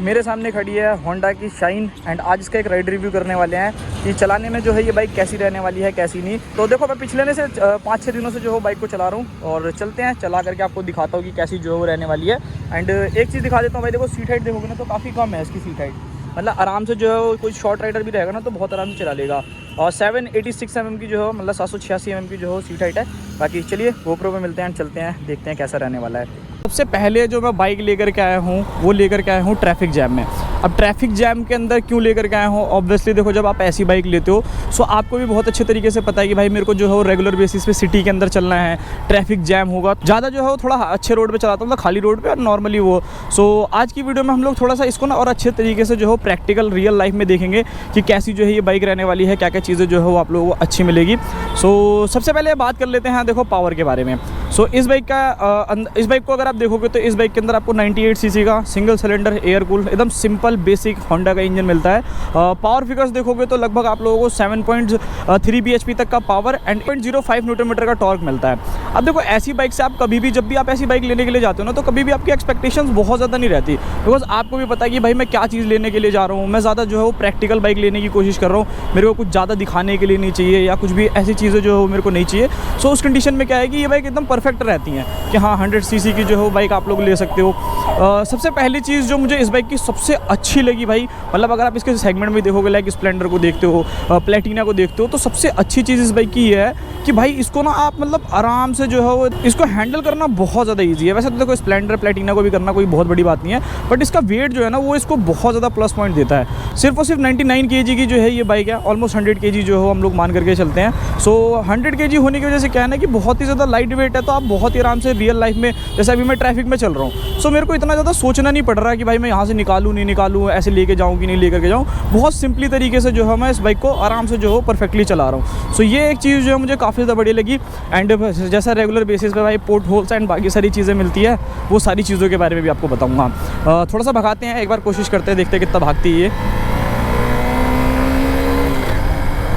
मेरे सामने खड़ी है होंडा की शाइन एंड आज इसका एक राइड रिव्यू करने वाले हैं कि चलाने में जो है ये बाइक कैसी रहने वाली है कैसी नहीं। तो देखो मैं पिछले से 5-6 दिनों से जो है बाइक को चला रहा हूँ और चलते हैं, चला करके आपको दिखाता हूँ कि कैसी जो है वो रहने वाली है। एंड एक चीज़ दिखा देता हूँ भाई, देखो सीट हाइट देखोगे ना तो काफ़ी कम है इसकी सीट हाइट, मतलब आराम से जो है कोई शॉर्ट राइडर भी रहेगा ना तो बहुत आराम से चला लेगा। और 786 mm की जो है मतलब 786 mm की जो है सीट हाइट है। बाकी चलिए GoPro पे मिलते हैं, चलते हैं देखते हैं कैसा रहने वाला है। सबसे पहले जो मैं बाइक लेकर के आया हूँ वो लेकर के आया हूँ ट्रैफिक जैम में। अब ट्रैफिक जैम के अंदर क्यों लेकर के आया हूँ, ऑब्वियसली देखो जब आप ऐसी बाइक लेते हो सो आपको भी बहुत अच्छे तरीके से पता है कि भाई मेरे को जो है वो रेगुलर बेसिस पे सिटी के अंदर चलना है, ट्रैफिक जैम होगा। ज़्यादा जो है वो थोड़ा अच्छे रोड पे चलाता हूँ, मतलब खाली रोड पे और नॉर्मली वो। सो आज की वीडियो में हम लोग थोड़ा सा इसको ना और अच्छे तरीके से जो है प्रैक्टिकल रियल लाइफ में देखेंगे कि कैसी जो है ये बाइक रहने वाली है, क्या क्या चीज़ें जो है वो आप लोगों को अच्छी मिलेगी। सो सबसे पहले बात कर लेते हैं देखो पावर के बारे में। सो इस बाइक को अगर आप देखोगे तो इस बाइक के अंदर आपको 98 सीसी का सिंगल सिलेंडर एयर कूल्ड एकदम सिंपल बेसिक होंडा का इंजन मिलता है। पावर फिगर्स देखोगे तो लगभग आप लोगों को 7.3 bhp तक का पावर एंड 0.05 न्यूटन मीटर का टॉर्क मिलता है। अब देखो ऐसी बाइक से आप कभी भी जब भी आप ऐसी बाइक लेने के लिए जाते हो ना तो कभी भी आपकी एक्सपेक्टेशंस बहुत ज़्यादा नहीं रहती, बिकॉज आपको भी पता है कि भाई मैं क्या चीज़ लेने के लिए जा रहा हूँ। मैं ज़्यादा जो है वो प्रैक्टिकल बाइक लेने की कोशिश कर रहा हूँ, मेरे को कुछ ज़्यादा दिखाने के लिए नहीं चाहिए या कुछ भी ऐसी चीज़ें जो है मेरे को नहीं चाहिए। सो उस कंडीशन में क्या है कि ये बाइक एकदम परफेक्ट रहती हैं कि हाँ 100 सीसी की जो है बाइक आप लोग ले सकते हो। सबसे पहली चीज़ जो मुझे इस बाइक की सबसे अच्छी लगी भाई, मतलब अगर आप इसके सेगमेंट में देखोगे लाइक स्प्लेंडर को देखते हो, प्लेटिना को देखते हो, तो सबसे अच्छी चीज़ इस बाइक की ये है कि भाई इसको ना आप मतलब आराम से जो है वो इसको हैंडल करना बहुत ज़्यादा ईजी है। वैसे तो देखो स्प्लेंडर प्लेटिना को भी करना कोई बहुत बड़ी बात नहीं है, बट इसका वेट जो है ना वो इसको बहुत ज़्यादा प्लस पॉइंट देता है। सिर्फ और सिर्फ 99 kg की जो है ये बाइक है, ऑलमोस्ट 100 kg जो है हम लोग मान करके चलते हैं। सो 100 kg होने की वजह से क्या है ना कि बहुत ही ज़्यादा लाइट वेट है, तो आप बहुत ही आराम से रियल लाइफ में, जैसे अभी मैं ट्रैफिक में चल रहा हूँ सो मेरे को इतना ज़्यादा सोचना नहीं पड़ रहा है कि भाई मैं यहाँ से निकालूँ नहीं निकालूँ, ऐसे लेके जाऊँ कि नहीं लेकर के जाऊँ। बहुत सिंपली तरीके से जो है मैं इस बाइक को आराम से जो है परफेक्टली चला रहा हूँ। सो ये एक चीज़ जो है मुझे काफ़ी ज़्यादा बढ़िया लगी। एंड जैसा रेगुलर बेसिस पे भाई पोर्ट होल्स एंड बाकी सारी चीज़ें मिलती है, वो सारी चीज़ों के बारे में भी आपको बताऊँगा। थोड़ा सा भगाते हैं, एक बार कोशिश करते हैं, देखते हैं कितना भागती है ये।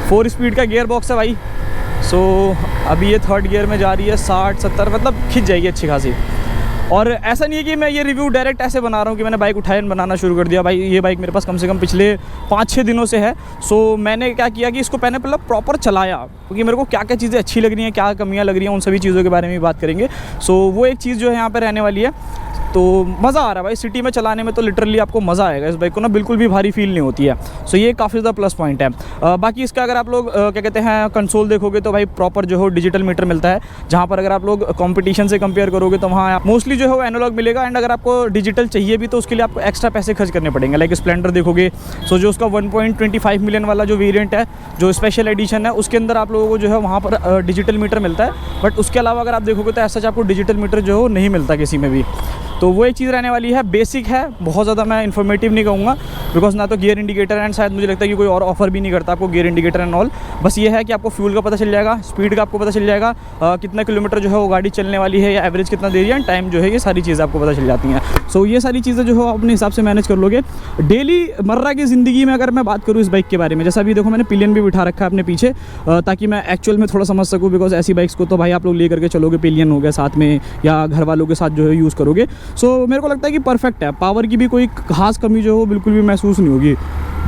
4 स्पीड का गियर बॉक्स है भाई। सो अभी ये 3rd गियर में जा रही है, 60-70 मतलब खिंच जाएगी अच्छी खासी। और ऐसा नहीं है कि मैं ये रिव्यू डायरेक्ट ऐसे बना रहा हूँ कि मैंने बाइक उठाया बनाना शुरू कर दिया। भाई ये बाइक मेरे पास कम से कम पिछले 5-6 दिनों से है। सो मैंने क्या किया कि इसको पहले मतलब प्रॉपर चलाया, क्योंकि मेरे को क्या क्या चीज़ें अच्छी लग रही हैं, क्या कमियाँ लग रही हैं, उन सभी चीज़ों के बारे में भी बात करेंगे। सो वो एक चीज़ जो है यहाँ पर रहने वाली है। तो मज़ा आ रहा है भाई सिटी में चलाने में, तो लिटरली आपको मज़ा आएगा इस बाइक को ना, बिल्कुल भी भारी फील नहीं होती है। सो ये काफ़ी ज़्यादा प्लस पॉइंट है। बाकी इसका अगर आप लोग क्या कहते हैं कंसोल देखोगे तो भाई प्रॉपर जो है डिजिटल मीटर मिलता है, जहाँ पर अगर आप लोग कंपटीशन से कंपेयर करोगे तो वहाँ मोस्टली जो है वो एनालॉग मिलेगा। एंड अगर आपको डिजिटल चाहिए भी तो उसके लिए आपको एक्स्ट्रा पैसे खर्च करने पड़ेंगे। लाइक स्प्लेंडर देखोगे सो जो उसका 1.25 मिलियन वाला जो वेरिएंट है, जो स्पेशल एडिशन है, उसके अंदर आप लोगों को जो है वहाँ पर डिजिटल मीटर मिलता है। बट उसके अलावा अगर आप देखोगे तो ऐसा आपको डिजिटल मीटर जो है नहीं मिलता किसी में भी। तो वो एक चीज़ रहने वाली है, बेसिक है, बहुत ज़्यादा मैं इन्फॉर्मेटिव नहीं कहूँगा, बिकॉज ना तो गियर इंडिकेटर एंड शायद मुझे लगता है कि कोई और ऑफर भी नहीं करता आपको गियर इंडिकेटर एंड ऑल। बस ये है कि आपको फ्यूल का पता चल जाएगा, स्पीड का आपको पता चल जाएगा, कितना किलोमीटर जो है वो गाड़ी चलने वाली है या एवरेज कितना दे रही है, टाइम जो है, ये सारी चीज़ें आपको पता चल जाती हैं। सो ये सारी चीज़ें जो है अपने हिसाब से मैनेज कर लोगे। डेली मर्रा की ज़िंदगी में अगर मैं बात करूँ इस बाइक के बारे में, जैसा अभी देखो मैंने पिलियन भी बिठा रखा है अपने पीछे, ताकि मैं एक्चुअल में थोड़ा समझ सकूँ, बिकॉज ऐसी बाइक्स को तो भाई आप लोग ले करके चलोगे, पिलियन हो गया साथ में या घर वालों के साथ जो है यूज़ करोगे। सो मेरे को लगता है कि परफेक्ट है, पावर की भी कोई खास कमी जो हो बिल्कुल भी महसूस नहीं होगी,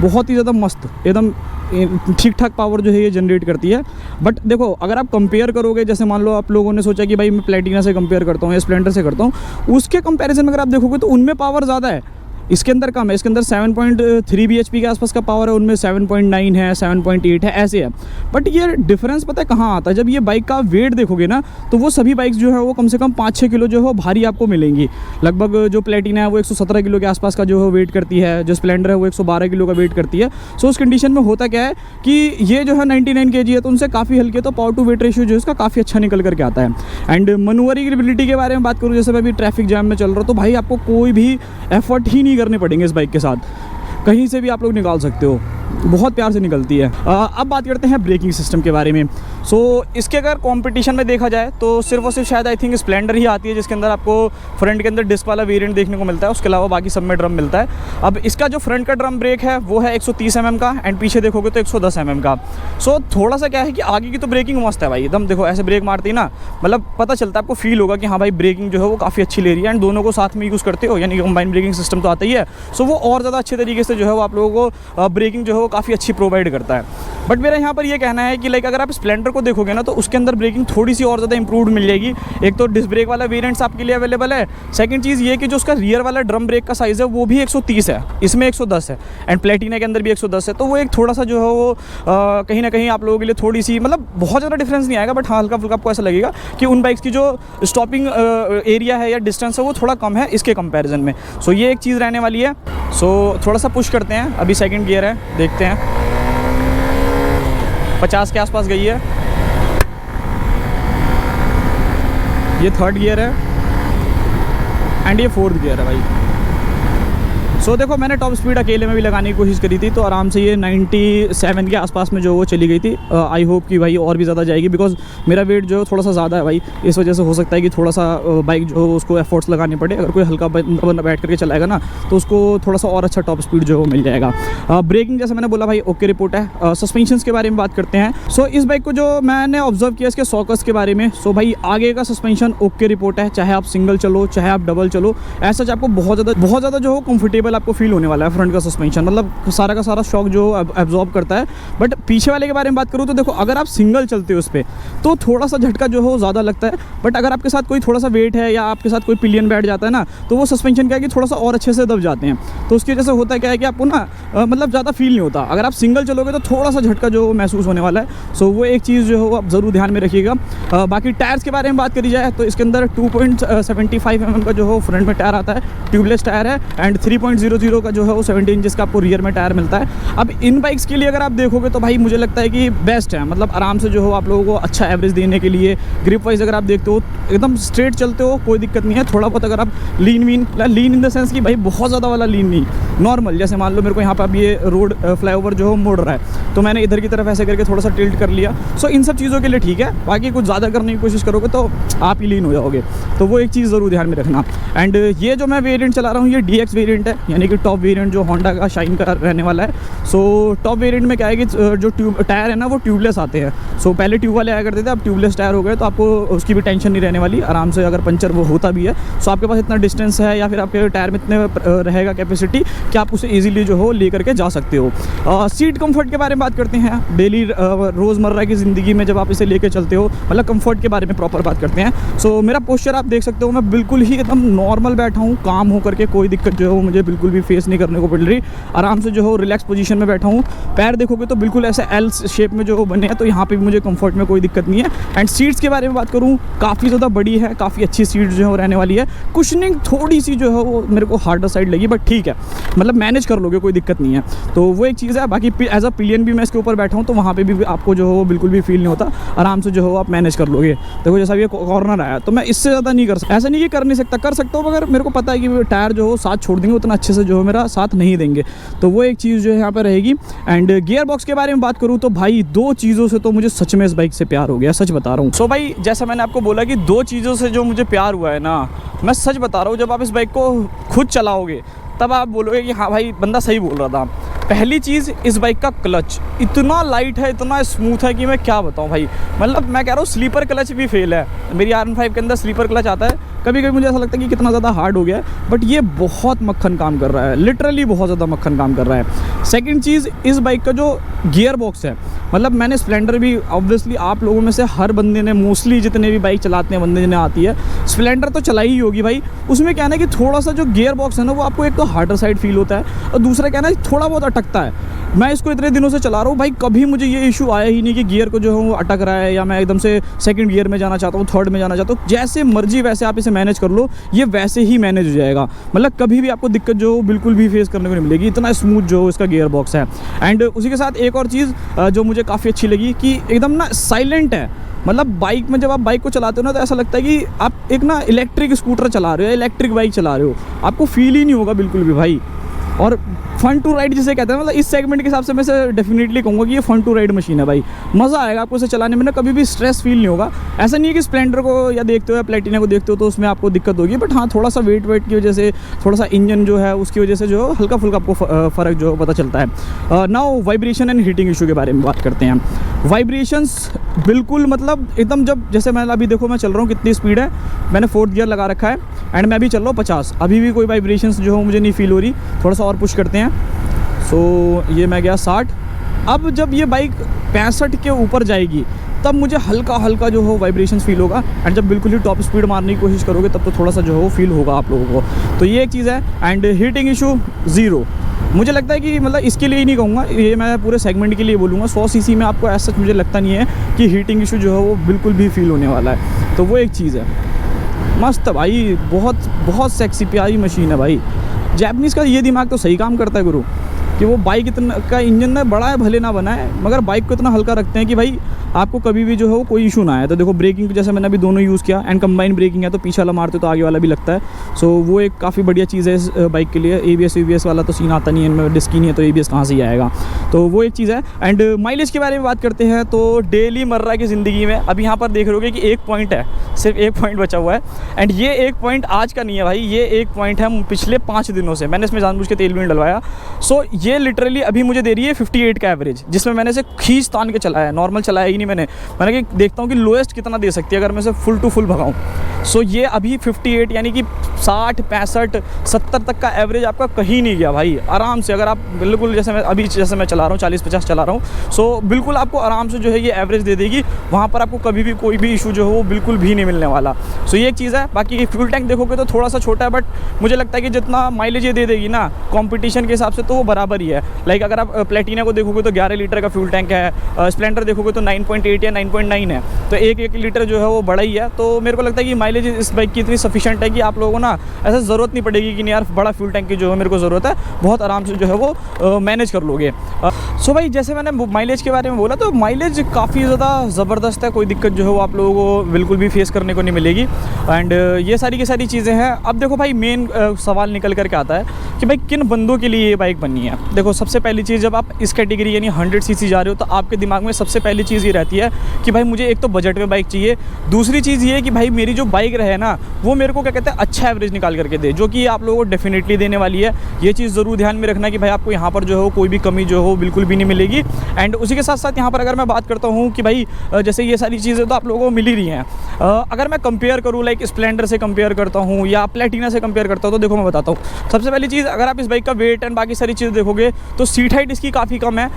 बहुत ही ज़्यादा मस्त एकदम ठीक ठाक पावर जो है ये जनरेट करती है। बट देखो अगर आप कंपेयर करोगे, जैसे मान लो आप लोगों ने सोचा कि भाई मैं प्लेटिना से कंपेयर करता हूँ या स्प्लेंडर से करता हूँ, उसके कंपैरिजन में अगर आप देखोगे तो उनमें पावर ज़्यादा है, इसके अंदर कम है। इसके अंदर 7.3 bhp के आसपास का पावर है, उनमें 7.9 है, 7.8 है, ऐसे है। बट ये डिफरेंस पता है कहाँ आता है, जब ये बाइक का वेट देखोगे ना तो वो सभी बाइक्स जो है वो कम से कम 5-6 किलो जो है भारी आपको मिलेंगी। लगभग जो प्लेटिना है वो 117 किलो के आसपास का जो है वेट करती है, जो स्प्लेंडर है वो 112 किलो का वेट करती है। सो उस कंडीशन में होता क्या है कि ये जो है 99 kg है तो उनसे काफ़ी हल्के, तो पावर टू वेट रेशियो जो है उसका काफ़ी अच्छा निकल करके आता है। एंड मनूवरिंगेबिलिटी के बारे में बात करूँ, जैसे मैं अभी ट्रैफिक जैम में चल रहा हूँ तो भाई आपको कोई भी एफर्ट ही नहीं करने पड़ेंगे इस बाइक के साथ, कहीं से भी आप लोग निकाल सकते हो। बहुत प्यार से निकलती है। अब बात करते हैं ब्रेकिंग सिस्टम के बारे में। सो इसके अगर कंपटीशन में देखा जाए तो सिर्फ और सिर्फ शायद आई थिंक स्प्लेंडर ही आती है जिसके अंदर आपको फ्रंट के अंदर डिस्क वाला वेरिएंट देखने को मिलता है, उसके अलावा बाकी सब में ड्रम मिलता है। अब इसका जो फ्रंट का ड्रम ब्रेक है वो है 130 mm का एंड पीछे देखोगे तो 110 mm का। सो थोड़ा सा क्या है कि आगे की तो ब्रेकिंग मस्त है भाई, एकदम देखो ऐसे ब्रेक मारती है ना, मतलब पता चलता है, आपको फील होगा कि हाँ भाई ब्रेकिंग जो है वो काफ़ी अच्छी ले रही है। एंड दोनों को साथ में यूज़ करते हो, यानी कि कंबाइन ब्रेकिंग सिस्टम तो आता ही है, सो वो और ज़्यादा अच्छे तरीके से जो है वो आप लोगों को ब्रेकिंग जो है वो काफ़ी अच्छी प्रोवाइड करता है। बट मेरा यहाँ पर ये कहना है कि लाइक अगर आप स्प्लेंडर को देखोगे ना तो उसके अंदर ब्रेकिंग थोड़ी सी और ज़्यादा इंप्रूव्ड मिल जाएगी। एक तो डिस्क ब्रेक वाला वेरिएंट्स आपके लिए अवेलेबल है, सेकंड चीज़ ये कि जो उसका रियर वाला ड्रम ब्रेक का साइज़ है वो भी 130 है, इसमें 110 है एंड प्लेटिना के अंदर भी 110 है। तो वो एक थोड़ा सा जो है वो कहीं ना कहीं आप लोगों के लिए थोड़ी सी, मतलब बहुत ज़्यादा डिफरेंस नहीं आएगा, बट हाँ हल्का फुल्का आपको ऐसा लगेगा कि उन बाइक्स की जो स्टॉपिंग एरिया है या डिस्टेंस है वो थोड़ा कम है इसके कंपेरिजन में। सो ये एक चीज़ रहने वाली है। सो थोड़ा सा पुश करते हैं, अभी सेकंड गियर है, देखते हैं 50 के आसपास गई है। ये थर्ड गियर है एंड ये फोर्थ गियर है भाई। सो देखो मैंने टॉप स्पीड अकेले में भी लगाने की कोशिश करी थी तो आराम से ये 97 के आसपास में जो वो चली गई थी। आई होप कि भाई और भी ज़्यादा जाएगी, बिकॉज मेरा वेट जो है थोड़ा सा ज़्यादा है भाई, इस वजह से हो सकता है कि थोड़ा सा बाइक जो है उसको एफर्ट्स लगाने पड़े। अगर कोई हल्का बंदा बैठ करके चलाएगा ना तो उसको थोड़ा सा और अच्छा टॉप स्पीड जो है वो मिल जाएगा। ब्रेकिंग जैसे मैंने बोला भाई ओके रिपोर्ट है। सस्पेंशंस के बारे में बात करते हैं। सो इस बाइक को जो मैंने ऑब्जर्व किया इसके सॉकर्स के बारे में, सो भाई आगे का सस्पेंशन ओके रिपोर्ट है, चाहे आप सिंगल चलो चाहे आप डबल चलो, ऐसा आपको बहुत ज़्यादा जो है कंफर्टेबल आपको फील होने वाला है। फ्रंट का सस्पेंशन मतलब सारा का सारा शॉक जो एब्जॉर्ब करता है। बट पीछे वाले के बारे में बात करूँ तो देखो अगर आप सिंगल चलते हो उस पर तो थोड़ा सा झटका जो है वो ज़्यादा लगता है, बट अगर आपके साथ कोई थोड़ा सा वेट है या आपके साथ कोई पिलियन बैठ जाता है ना तो वो सस्पेंशन क्या है कि थोड़ा सा और अच्छे से दब जाते हैं। तो उसकी वजह से होता है क्या है कि आपको ना मतलब ज़्यादा फील नहीं होता। अगर आप सिंगल चलोगे तो थोड़ा सा झटका जो महसूस होने वाला है। सो वो एक चीज़ जो है आप ज़रूर ध्यान में रखिएगा। बाकी टायर्स के बारे में बात करी जाए तो इसके अंदर 2.75 mm का जो है फ्रंट में टायर आता है, ट्यूबलेस टायर है एंड 3.00 का जो है वो 17 इंचेस का आपको रियर में टायर मिलता है। अब इन बाइक्स के लिए अगर आप देखोगे तो भाई मुझे लगता है कि बेस्ट है, मतलब आराम से जो हो आप लोगों को अच्छा एवरेज देने के लिए। ग्रिप वाइज अगर आप देखते हो एकदम स्ट्रेट चलते हो कोई दिक्कत नहीं है। थोड़ा बहुत अगर आप लीन इन द सेंस कि भाई बहुत ज़्यादा वाला लीन नहीं, नॉर्मल, जैसे मान लो मेरे को यहाँ पर अब ये रोड फ्लाईओवर जो है मोड़ रहा है तो मैंने इधर की तरफ ऐसे करके थोड़ा सा टिल्ट कर लिया। सो इन सब चीज़ों के लिए ठीक है। बाकी कुछ ज़्यादा करने की कोशिश करोगे तो आप ही लीन हो जाओगे, तो वो एक चीज़ ज़रूर ध्यान में रखना। एंड ये जो मैं वेरिएंट चला रहा हूँ ये DX वेरिएंट है, यानी कि टॉप वेरिएंट जो होंडा का शाइन का रहने वाला है। सो टॉप वेरिएंट में क्या है कि जो टायर है ना वो ट्यूबलेस आते हैं। सो पहले ट्यूब वाले आया करते थे, अब ट्यूबलेस टायर हो गए, तो आपको उसकी भी टेंशन नहीं रहने वाली। आराम से अगर पंचर वो होता भी है सो आपके पास इतना डिस्टेंस है या फिर आपके टायर में इतने रहेगा कैपेसिटी कि आप उसे ईजिली जो हो ले करके जा सकते हो। सीट कंफर्ट के बारे में बात करते हैं। डेली रोज़मर्रा की ज़िंदगी में जब आप इसे लेके चलते हो, मतलब कंफर्ट के बारे में प्रॉपर बात करते हैं। सो मेरा पोस्चर आप देख सकते हो, मैं बिल्कुल ही एकदम नॉर्मल बैठा हूँ, काम हो करके, कोई दिक्कत जो है वो मुझे बिल्कुल भी फेस नहीं करने को मिल रही। आराम से जो है रिलैक्स पोजीशन में बैठा हूँ। पैर देखोगे तो बिल्कुल ऐसे एल शेप में जो बने हैं, तो यहाँ पे भी मुझे कंफर्ट में कोई दिक्कत नहीं है। एंड सीट्स के बारे में बात करूँ, काफ़ी ज़्यादा बड़ी है, काफ़ी अच्छी सीट जो है वो रहने वाली है। कुशनिंग थोड़ी सी जो है वो मेरे को हार्डर साइड लगी, बट ठीक है, मतलब मैनेज कर लोगे, कोई दिक्कत नहीं है। तो वो एक चीज़ है। बाकी एज अ पिलियन भी मैं इसके ऊपर बैठा हूँ तो वहाँ पर भी आपको जो हो बिल्कुल भी फील नहीं होता, आराम से जो हो आप मैनेज कर लोगे। देखो जैसा ये कॉर्नर आया तो मैं इससे ज़्यादा नहीं कर सकता, ऐसा नहीं कि कर नहीं सकता, कर सकता हूँ, मगर मेरे को पता है कि टायर जो हो साथ छोड़ देंगे उतना अच्छे से जो है मेरा साथ नहीं देंगे, तो वो एक चीज़ जो है यहाँ पर रहेगी। एंड गियर बॉक्स के बारे में बात करूँ तो भाई दो चीज़ों से तो मुझे सच में इस बाइक से प्यार हो गया, सच बता रहा हूँ। सो भाई जैसा मैंने आपको बोला कि दो चीज़ों से जो मुझे प्यार हुआ है ना, मैं सच बता रहा हूँ, जब आप इस बाइक को खुद चलाओगे तब आप बोलोगे कि हाँ भाई बंदा सही बोल रहा था। पहली चीज़, इस बाइक का क्लच इतना लाइट है, इतना स्मूथ है कि मैं क्या बताऊँ भाई। मतलब मैं कह रहा हूँ स्लीपर क्लच भी फेल है। मेरी R15 के अंदर स्लीपर क्लच आता है, कभी कभी मुझे ऐसा लगता है कि कितना ज़्यादा हार्ड हो गया है, बट ये बहुत मक्खन काम कर रहा है, लिटरली बहुत ज़्यादा मक्खन काम कर रहा है। सेकंड चीज़, इस बाइक का जो गियर बॉक्स है, मतलब मैंने स्प्लेंडर भी, ऑब्वियसली आप लोगों में से हर बंदे ने, मोस्टली जितने भी बाइक चलाते हैं बंदे जिन्हें आती है, स्प्लेंडर तो चलाई ही होगी भाई। उसमें क्या है ना कि थोड़ा सा जो गियर बॉक्स है ना वो आपको एक तो हार्डर साइड फील होता है, और दूसरा क्या है ना थोड़ा बहुत अटकता है। मैं इसको इतने दिनों से चला रहा हूँ भाई, कभी मुझे ये इशू आया ही नहीं कि गियर को जो है वो अटक रहा है या मैं एकदम से सेकंड गियर में जाना चाहता हूँ, थर्ड में जाना चाहता हूँ। जैसे मर्जी वैसे आप इसे मैनेज कर लो, ये वैसे ही मैनेज हो जाएगा। मतलब कभी भी आपको दिक्कत जो बिल्कुल भी फेस करने को नहीं मिलेगी, इतना स्मूथ जो इसका गियर बॉक्स है। एंड उसी के साथ एक और चीज़ जो मुझे काफ़ी अच्छी लगी कि एकदम ना साइलेंट है। मतलब बाइक में जब आप बाइक को चलाते हो ना तो ऐसा लगता है कि आप एक ना इलेक्ट्रिक स्कूटर चला रहे हो या इलेक्ट्रिक बाइक चला रहे हो, आपको फील ही नहीं होगा बिल्कुल भी भाई। और फन टू राइड जिसे कहते हैं, मतलब इस सेगमेंट के हिसाब से मैं इसे डेफिनेटली कहूँगा कि ये फन टू राइड मशीन है भाई। मज़ा आएगा आपको इसे चलाने में ना, कभी भी स्ट्रेस फील नहीं होगा। ऐसा नहीं है कि स्प्लेंडर को या देखते हो या प्लेटिना को देखते हो तो उसमें आपको दिक्कत होगी, बट हाँ थोड़ा सा वेट की वजह से, थोड़ा सा इंजन जो है उसकी वजह से जो हल्का फुल्का आपको फ़र्क जो पता चलता है। Now vibration and heating issue के बारे में बात करते हैं। वाइब्रेशंस बिल्कुल मतलब एकदम, जब जैसे मैं अभी देखो मैं चल रहा हूँ कितनी स्पीड है, मैंने 4th गियर लगा रखा है एंड मैं अभी चल रहा हूँ 50, अभी भी कोई वाइब्रेशंस जो हो मुझे नहीं फील हो रही। थोड़ा सा और पुश करते हैं। सो ये मैं गया 60। अब जब ये बाइक 65 के ऊपर जाएगी तब मुझे हल्का हल्का जो हो वाइब्रेशंस फील होगा, एंड जब बिल्कुल ही टॉप स्पीड मारने की कोशिश करोगे तब तो थोड़ा सा जो हो फील होगा आप लोगों को। तो ये एक चीज़ है। And heating issue 0। मुझे लगता है कि मतलब इसके लिए ही नहीं कहूँगा, ये मैं पूरे सेगमेंट के लिए बोलूँगा। 100 सीसी में आपको ऐसा मुझे लगता नहीं है कि हीटिंग इशू जो है वो बिल्कुल भी फील होने वाला है। तो वो एक चीज़ है। मस्त है भाई, बहुत बहुत सेक्सी प्यारी मशीन है भाई। जैपनीज़ का ये दिमाग तो सही काम करता है गुरु, कि वो बाइक इतना का इंजन ना बड़ा है भले ना बना है, मगर बाइक को इतना हल्का रखते हैं कि भाई आपको कभी भी जो है वो कोई इशू ना आए। तो देखो ब्रेकिंग जैसे मैंने अभी दोनों यूज़ किया, एंड कंबाइन ब्रेकिंग है तो पीछे वाला मारते तो आगे वाला भी लगता है। सो वो एक काफ़ी बढ़िया चीज़ है इस बाइक के लिए। ABS UBS वाला तो सीन आता नहीं है इनमें, डिस्क ही नहीं है तो ABS कहाँ से ही आएगा। तो वो एक चीज़ है। एंड माइलेज के बारे में बात करते हैं तो डेली मर्रा की ज़िंदगी में अभी यहाँ पर देख रहे होगे कि 1 पॉइंट है, सिर्फ 1 पॉइंट बचा हुआ है। एंड ये 1 पॉइंट आज का नहीं है भाई, ये 1 पॉइंट है पिछले 5 दिनों से। मैंने इसमें जानबूझ के तेल भी नहीं डलवाया। सो ये लिटरली अभी मुझे दे रही है 58 का एवरेज, जिसमें मैंने इसे खींच तान के चलाया है, नॉर्मल चलाया ही नहीं मैंने कि देखता हूँ कि लोएस्ट कितना दे सकती है अगर मैं इसे फुल टू फुल भगाऊँ। सो ये अभी 58 यानी कि 60 65 70 तक का एवरेज आपका कहीं नहीं गया भाई, आराम से। अगर आप बिल्कुल जैसे मैं चला रहा हूँ 40-50 चला रहा हूँ, सो बिल्कुल आपको आराम से जो है ये एवरेज दे देगी। वहाँ पर आपको कभी भी कोई भी इशू जो है वो बिल्कुल भी नहीं मिलने वाला। सो ये एक चीज़ है। बाकी फ्यूल टैंक देखोगे तो थोड़ा सा छोटा है, बट मुझे लगता है कि जितना माइलेज ये दे देगी ना कॉम्पिटिशन के हिसाब से तो वो बराबर ही है। लाइक अगर आप प्लेटिना को देखोगे तो 11 लीटर का फ्यूल टैंक है, स्प्लेंडर देखोगे तो 9.8 या 9.9 है, तो एक लीटर जो है वो बड़ा ही है। तो मेरे को लगता है कि माइलेज इस बाइक की इतनी सफिशिएंट है कि आप लोगों को ना ऐसा ज़रूरत नहीं पड़ेगी कि नहीं यार बड़ा फ्यूल टैंक की जो है मेरे को ज़रूरत है, बहुत आराम से जो है वो मैनेज कर लोगे। सो भाई जैसे मैंने माइलेज के बारे में बोला तो माइलेज काफ़ी ज़्यादा ज़बरदस्त है, कोई दिक्कत जो है वो आप लोगों को बिल्कुल भी फेस करने को नहीं मिलेगी। एंड ये सारी की सारी चीज़ें हैं। अब देखो भाई मेन सवाल निकल करके आता है कि भाई किन बंदों के लिए ये बाइक बननी है। देखो सबसे पहली चीज़, जब आप इस कैटेगरी यानी 100 सीसी जा रहे हो तो आपके दिमाग में सबसे पहली चीज़ ये रहती है कि भाई मुझे एक तो बजट में बाइक चाहिए, दूसरी चीज़ ये कि भाई मेरी जो बाइक रहे ना वो मेरे को क्या कहते हैं अच्छा एवरेज निकाल करके दे, जो कि आप लोगों को डेफिनेटली देने वाली है। ये चीज़ ज़रूर ध्यान में रखना कि भाई आपको यहाँ पर जो है कोई भी कमी जो हो बिल्कुल भी नहीं मिलेगी। एंड उसी के साथ साथ यहाँ पर अगर मैं बात करता हूँ कि भाई जैसे ये सारी चीज़ें तो आप लोगों को मिल ही रही हैं। अगर मैं कंपेयर करूँ लाइक स्प्लेंडर से कंपेयर करता हूँ या प्लेटिना से कंपेयर करता हूँ तो देखो मैं बताता हूँ। सबसे पहली चीज़, अगर आप इस बाइक का वेट एंड बाकी सारी चीज़ें देखोगे तो सीट हाइट इसकी काफ़ी कम है,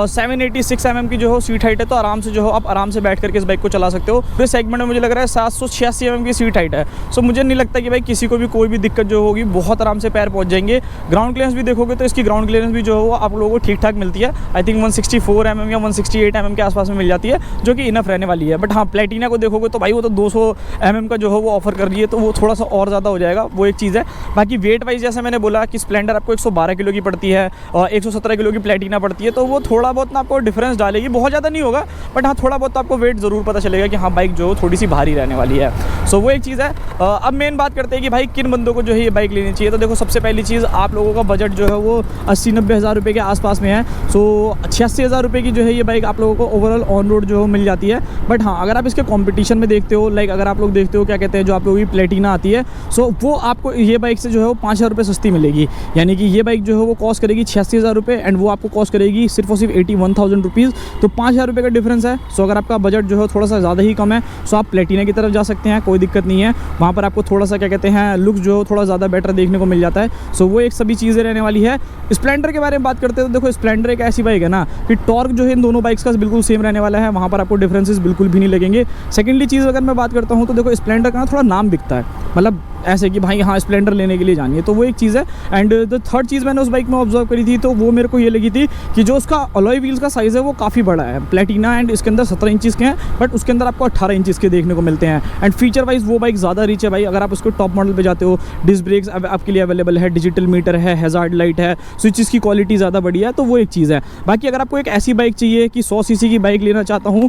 786 mm की जो हो सीट हाइट है, तो आराम से जो हो आप आराम से बैठ करके इस बाइक को चला सकते हो। पूरे सेगमेंट में मुझे लग रहा है 786 mm की सीट हाइट है। सो मुझे नहीं लगता कि भाई किसी को भी कोई भी दिक्कत जो होगी, बहुत आराम से पैर पहुंच जाएंगे। ग्राउंड क्लियरेंस भी देखोगे तो इसकी ग्राउंड क्लियरेंस भी जो है वो आप लोगों को ठीक ठाक मिलती है। आई थिंक 164 mm या 168 mm के आसपास में मिल जाती है, जो कि इनफ रहने वाली है। बट हाँ प्लेटिना को देखोगे तो भाई वो तो 200 mm का जो है वो ऑफर कर रही है, तो वो थोड़ा सा और ज़्यादा हो जाएगा, वो एक चीज़ है। बाकी वेट वाइज जैसे मैंने बोला कि स्प्लेंडर आपको 112 किलो की पड़ती है और 117 किलो की प्लेटिना पड़ती है, तो वो थोड़ा बहुत ना आपको डिफरेंस डालेगी, बहुत ज़्यादा नहीं होगा बट हाँ थोड़ा बहुत आपको वेट ज़रूर पता चलेगा कि हाँ बाइक जो थोड़ी सी भारी रहने वाली है। सो वो एक चीज़ है। अब मेन बात करते हैं कि भाई किन बंदों को जो है ये बाइक लेनी चाहिए। तो देखो सबसे पहली चीज़, आप लोगों का बजट जो है वो 80-90 हज़ार रुपये के आसपास में है। सो 86 हज़ार रुपये की जो है ये बाइक आप लोगों को ओवरऑल ऑन रोड जो है मिल जाती है। बट हाँ अगर आप इसके कॉम्पिटिशन में देखते हो, लाइक अगर आप लोग देखते हो क्या कहते हैं जो आप लोगों की प्लेटिना आती है, सो वो आपको ये बाइक से जो है वो 5,000 रुपये सस्ती मिलेगी। यानी कि ये बाइक जो है वो कॉस्ट करेगी 86 हज़ार रुपये एंड वो आपको कॉस्ट करेगी सिर्फ और सिर्फ 81,000 रुपीज़। तो 5,000 रुपये का डिफरेंस है। सो अगर आपका बजट जो है थोड़ा सा ज़्यादा ही कम है, सो आप प्लेटिना की तरफ जा सकते हैं, कोई दिक्कत नहीं है। वहाँ पर आपको थोड़ा सा क्या कहते हैं लुक जो है थोड़ा ज़्यादा बेटर देखने को मिल जाता है। सो वो एक सभी चीज़ें रहने वाली है। स्प्लेंडर के बारे में बात करते हैं तो देखो स्प्लेंडर एक ऐसी बाइक है ना कि टॉर्क जो है इन दोनों बाइक्स का बिल्कुल सेम रहने वाला है, वहाँ पर आपको डिफरेंसेस बिल्कुल भी नहीं लगेंगे। सेकेंडली चीज़ अगर मैं बात करता हूँ तो देखो स्प्लेंडर का ना थोड़ा नाम दिखता है, मतलब ऐसे कि भाई हाँ स्प्लेंडर लेने के लिए जानिए, तो वो एक चीज़ है। एंड द थर्ड चीज़ मैंने उस बाइक में ऑब्जर्व करी थी तो वो मेरे को ये लगी थी कि जो उसका अलॉय व्हील्स का साइज़ है वो काफ़ी बड़ा है। प्लेटिना एंड इसके अंदर 17 इंचज़ के हैं, बट उसके अंदर आपको 18 इंचज़ के देखने को मिलते हैं। एंड फीचर वाइज वो बाइक ज़्यादा रिच है भाई। अगर आप उसको टॉप मॉडल पे जाते हो, डिस्क ब्रेक्स आपके लिए अवेलेबल है, डिजिटल मीटर है, हैज़ार्ड लाइट है, स्विचेस की क्वालिटी ज़्यादा बढ़िया है, तो वो एक चीज़ है। बाकी अगर आपको एक ऐसी बाइक चाहिए कि 100 सीसी की बाइक लेना चाहता हूँ,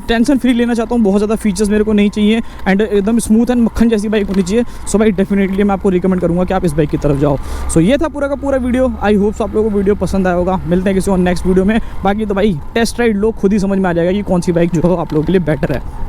टेंशन फ्री लेना चाहता हूँ, बहुत ज़्यादा फीचर्स मेरे को नहीं चाहिए एंड एकदम स्मूथ एंड मक्खन जैसी बाइक होनी चाहिए, चाहिए। सो भाई डेफिनेटली मैं आपको रिकमेंड करूँगा कि आप इस बाइक की तरफ जाओ। सो ये था पूरा का पूरा वीडियो। आई होप आप लोगों को वीडियो पसंद आया होगा। मिलते हैं किसी और नेक्स्ट वीडियो में। बाकी तो भाई टेस्ट राइड लो, खुद ही समझ में आ जाएगा कि कौन सी बाइक जो आप लोगों के लिए बेटर है।